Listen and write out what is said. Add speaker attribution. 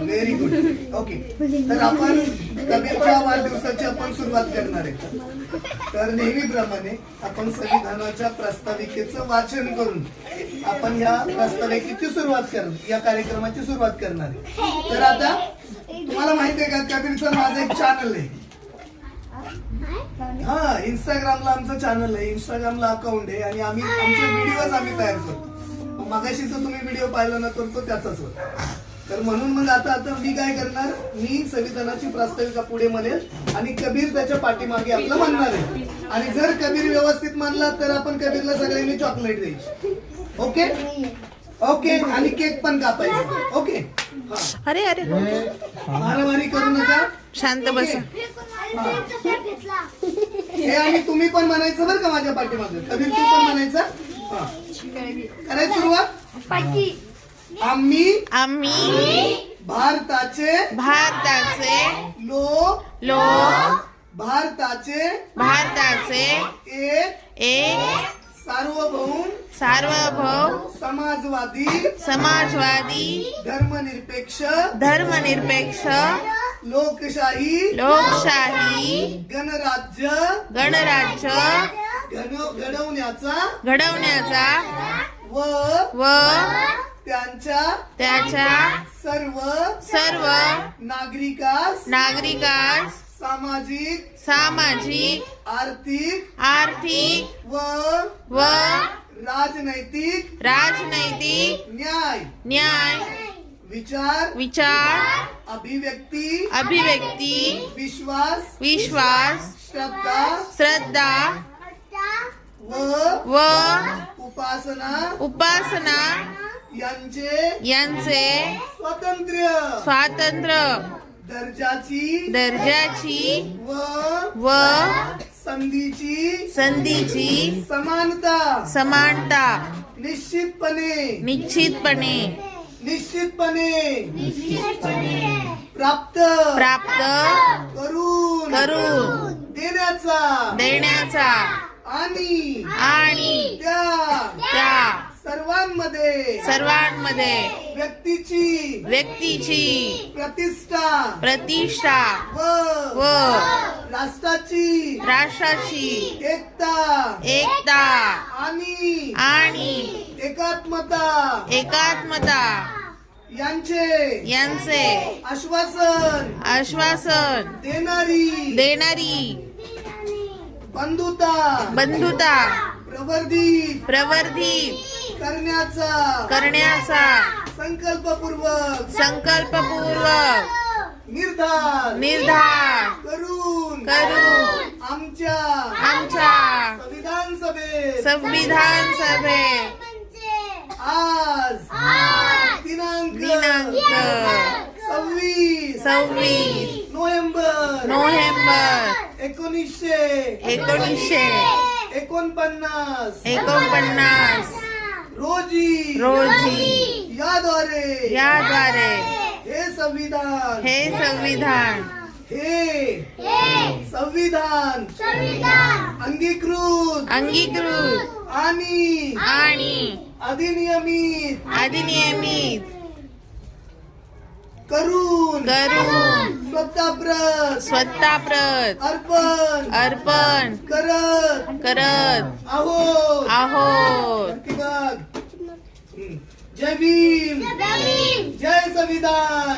Speaker 1: Very good. Okay, तर आपण कबीरच्या वाढदिवसाची आपण सुरुवात करणार आहे. तर नेहमीप्रमाणे आपण संविधानाच्या प्रास्ताविकेचं वाचन करून आपण या प्रास्ताविकेची सुरुवात करणार, या कार्यक्रमाची सुरुवात करणार आहे. तर आता तुम्हाला माहिती आहे का, कबीरचं माझं एक चॅनल आहे. हा, इंस्टाग्रामला आमचं चॅनल आहे, इंस्टाग्रामला अकाउंट आहे आणि आम्ही आमचे व्हिडिओज आम्ही तयार करतो. मगाशी जो तुम्ही व्हिडिओ पाहिला ना तो त्याचाच होता. तर म्हणून मग आता मी काय करणार, मी संविधानाची प्रास्ताविका पुढे म्हणेल आणि कबीर त्याच्या पाठीमागे आपलं म्हणणार आहे. आणि जर कबीर व्यवस्थित मानला तर आपण कबीरला सगळ्यांनी चॉकलेट द्यायची. ओके ओके, आणि केक पण कापायचा. ओके,
Speaker 2: अरे अरे
Speaker 1: मारामारी करू नका,
Speaker 2: शांत बसा.
Speaker 1: हे आणि तुम्ही पण म्हणायचं बरं का माझ्या पाठीमागे. कबीर तू पण म्हणायचं. करायची सुरुवात. आम्ही भारताचे भारताचे एक सार्वभौम समाजवादी धर्मनिरपेक्ष लोकशाही गणराज्य घडवण्याचा व त्याच्या सर्व नागरिकास सामाजिक आर्थिक व राजनैतिक न्याय विचार अभिव्यक्ती विश्वास श्रद्धा व उपासना यांचे स्वातंत्र्य दर्जाची व संधीची समानता निश्चितपणे प्राप्त करून देण्याचा आणि त्या सर्वांमध्ये व्यक्तीची प्रतिष्ठा व राष्ट्राची एकता आणि एकात्मता यांचे आश्वासन देणारी बंधुता प्रवर्धित करण्याचा संकल्पपूर्वक निर्धार करून आमच्या संविधान सभेत आज दिनांक 26 नोव्हेंबर 1949 रोजी याद्वारे हे संविधान अंगीकृत आणि अधिनियमित करून स्वतःप्रत अर्पण करत आहोत. जय भीम, जय संविधान.